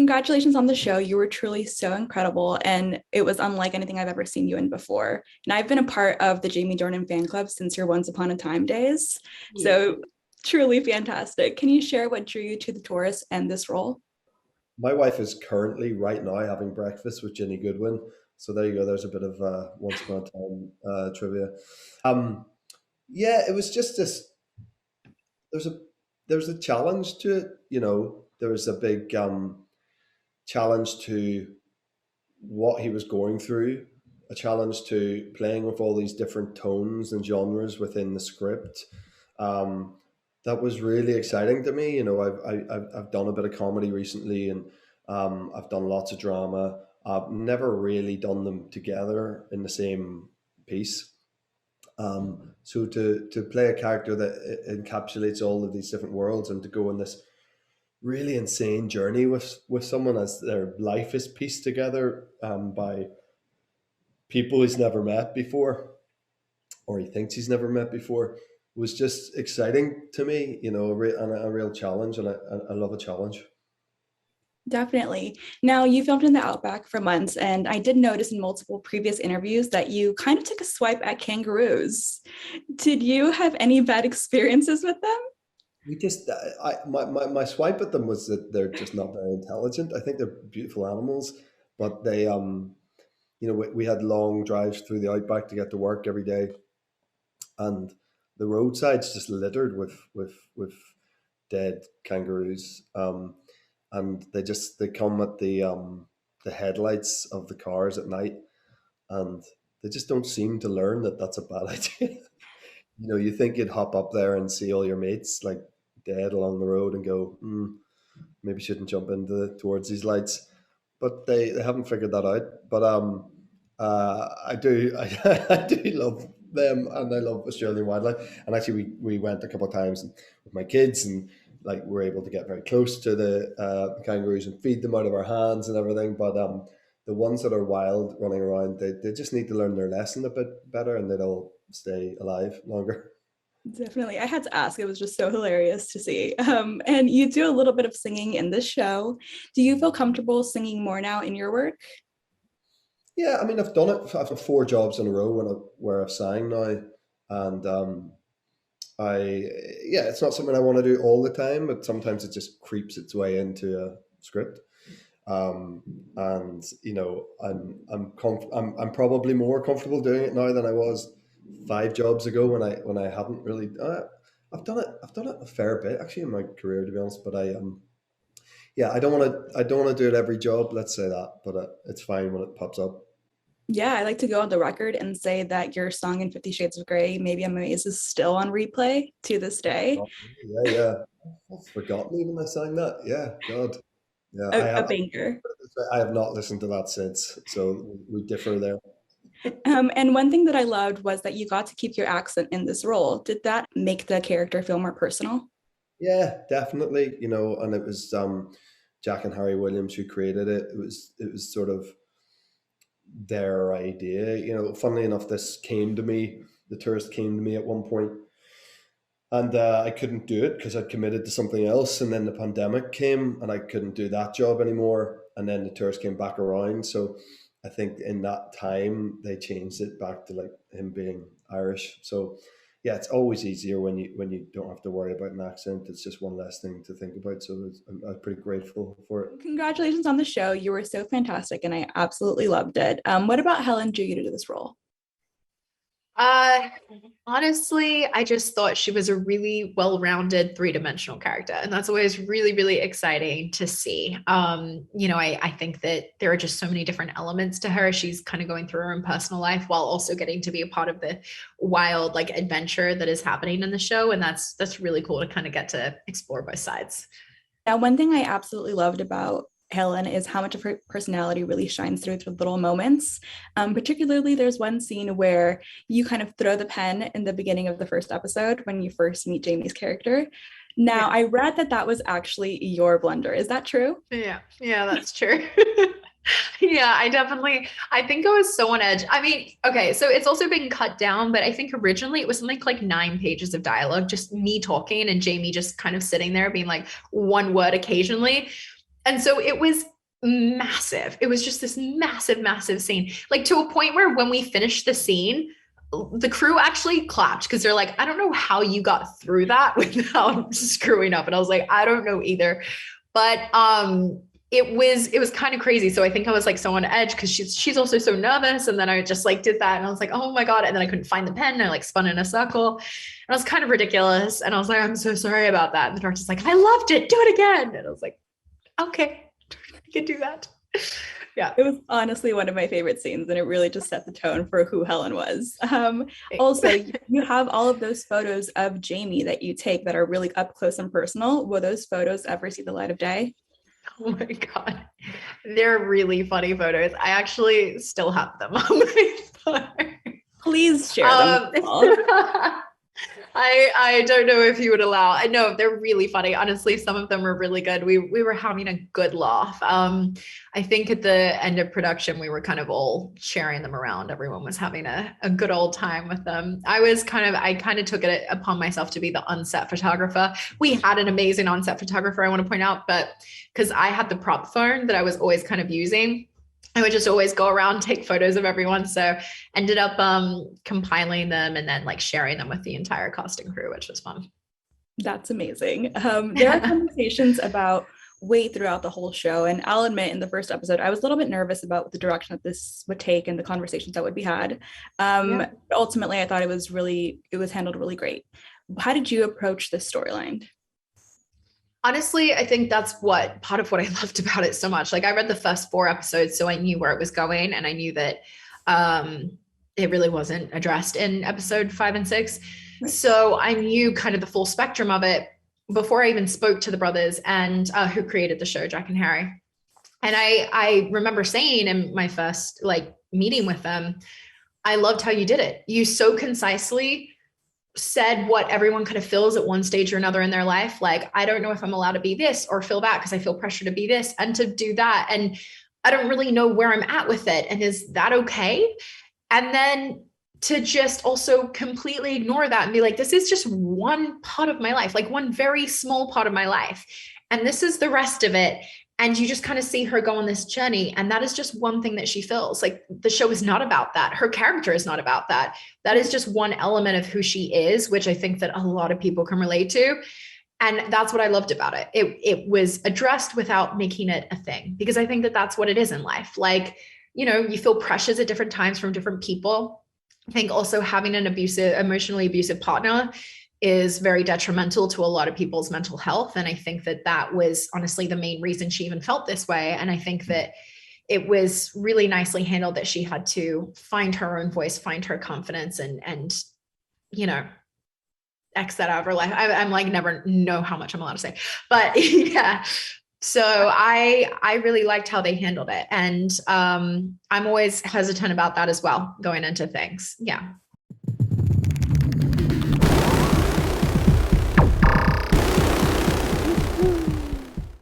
Congratulations on the show. You were truly so incredible, and it was unlike anything I've ever seen you in before. And I've been a part of the Jamie Dornan fan club since your Once Upon a Time days. Yeah. So truly fantastic. Can you share what drew you to the Taurus and this role? My wife is currently right now having breakfast with Ginny Goodwin. So there you go. There's a bit of once upon a time trivia. Um, yeah, it was just this. There's a there's a challenge to it. There was a big challenge to what he was going through, a challenge to playing with all these different tones and genres within the script. Um, that was really exciting to me. I've done a bit of comedy recently, and I've done lots of drama. I've never really done them together in the same piece. So to play a character that encapsulates all of these different worlds and to go on this really insane journey with someone as their life is pieced together by people he's never met before, or he thinks he's never met before, was just exciting to me. And a real challenge, and I love a challenge. Definitely. Now, you filmed in the Outback for months, and I did notice in multiple previous interviews that you kind of took a swipe at kangaroos. Did you have any bad experiences with them? We just, my swipe at them was that they're just not very intelligent. I think they're beautiful animals, but we had long drives through the outback to get to work every day, and the roadside's just littered with dead kangaroos. And they come at the headlights of the cars at night, and they just don't seem to learn that that's a bad idea. You think you'd hop up there and see all your mates like dead along the road and go, maybe shouldn't jump towards these lights, but they haven't figured that out. But I do I do love them, and I love Australian wildlife. And actually, we went a couple of times with my kids, and like we're able to get very close to the kangaroos and feed them out of our hands and everything. But the ones that are wild running around, they just need to learn their lesson a bit better, and they'll stay alive longer. Definitely. I had to ask. It was just so hilarious to see. And you do a little bit of singing in this show. Do you feel comfortable singing more now in your work? Yeah, I mean, I've done it. I've had 4 jobs in a row where I've sang now, and I yeah, it's not something I want to do all the time, but sometimes it just creeps its way into a script. And I'm probably more comfortable doing it now than I was 5 jobs ago when I hadn't really. I've done it a fair bit actually in my career, to be honest. But yeah, I don't want to do it every job. Let's say that, but it's fine when it pops up. Yeah, I like to go on the record and say that your song in 50 Shades of Grey, Maybe I'm Amazed, is still on replay to this day. Oh, yeah, yeah. I've forgotten even I sang that. Yeah, God. Yeah, A banger. I have not listened to that since, so we differ there. And one thing that I loved was that you got to keep your accent in this role. Did that make the character feel more personal? Yeah, definitely. And it was Jack and Harry Williams who created it. It was sort of their idea. Funnily enough, this came to me. The tourist came to me at one point, and I couldn't do it because I'd committed to something else. And then the pandemic came, and I couldn't do that job anymore. And then the tourist came back around. So I think in that time they changed it back to like him being Irish. So yeah, it's always easier when you don't have to worry about an accent. It's just one less thing to think about. So I'm pretty grateful for it. Congratulations on the show. You were so fantastic, and I absolutely loved it. What about Helen drew you to this role? Uh, Honestly, I just thought she was a really well-rounded three-dimensional character, and that's always really, really exciting to see. I think that there are just so many different elements to her. She's kind of going through her own personal life while also getting to be a part of the wild, like, adventure that is happening in the show, and that's really cool to kind of get to explore both sides. Now, one thing I absolutely loved about Helen is how much of her personality really shines through little moments. Particularly, there's one scene where you kind of throw the pen in the beginning of the first episode when you first meet Jamie's character. Now, Yeah. I read that that was actually your blunder. Is that true? Yeah, that's true. Yeah, I think I was so on edge. I mean, okay, so it's also been cut down, but I think originally it was something like 9 pages of dialogue, just me talking and Jamie just kind of sitting there being like one word occasionally. And so it was massive. It was just this massive, massive scene. Like to a point where when we finished the scene, the crew actually clapped because they're like, I don't know how you got through that without screwing up. And I was like, I don't know either. But it was kind of crazy. So I think I was like so on edge because she's also so nervous. And then I just like did that and I was like, oh my God. And then I couldn't find the pen and I like spun in a circle. And it was kind of ridiculous. And I was like, I'm so sorry about that. And the director's like, I loved it. Do it again. And I was like, okay, I can do that. Yeah. It was honestly one of my favorite scenes, and it really just set the tone for who Helen was. Also, you have all of those photos of Jamie that you take that are really up close and personal. Will those photos ever see the light of day? Oh my God. They're really funny photos. I actually still have them on my phone. Please share them. I don't know if you would allow. I know they're really funny. Honestly, some of them were really good. We were having a good laugh. I think at the end of production, we were kind of all sharing them around. Everyone was having a good old time with them. I kind of took it upon myself to be the on-set photographer. We had an amazing on-set photographer, I want to point out, but because I had the prop phone that I was always kind of using, I would just always go around, take photos of everyone. So ended up compiling them and then like sharing them with the entire cast and crew, which was fun. That's amazing. There are conversations about weight throughout the whole show. And I'll admit in the first episode, I was a little bit nervous about the direction that this would take and the conversations that would be had. Ultimately, I thought it was handled really great. How did you approach this storyline? Honestly, I think that's part of what I loved about it so much. Like I read the first 4 episodes, so I knew where it was going. And I knew that it really wasn't addressed in episode 5 and 6. Right. So I knew kind of the full spectrum of it before I even spoke to the brothers and who created the show, Jack and Harry. And I remember saying in my first like meeting with them, I loved how you did it. You so concisely said what everyone kind of feels at one stage or another in their life. Like, I don't know if I'm allowed to be this or feel that because I feel pressure to be this and to do that. And I don't really know where I'm at with it. And is that okay? And then to just also completely ignore that and be like, this is just one part of my life, like one very small part of my life. And this is the rest of it. And you just kind of see her go on this journey. And that is just one thing that she feels. Like the show is not about that. Her character is not about that. That is just one element of who she is, which I think that a lot of people can relate to. And that's what I loved about it. It was addressed without making it a thing, because I think that that's what it is in life. Like, you know, you feel pressures at different times from different people. I think also having an emotionally abusive partner is very detrimental to a lot of people's mental health. And I think that that was honestly the main reason she even felt this way. And I think that it was really nicely handled that she had to find her own voice, find her confidence and, you know, X that out of her life. I'm like, never know how much I'm allowed to say, but yeah. So I really liked how they handled it. And I'm always hesitant about that as well, going into things. Yeah.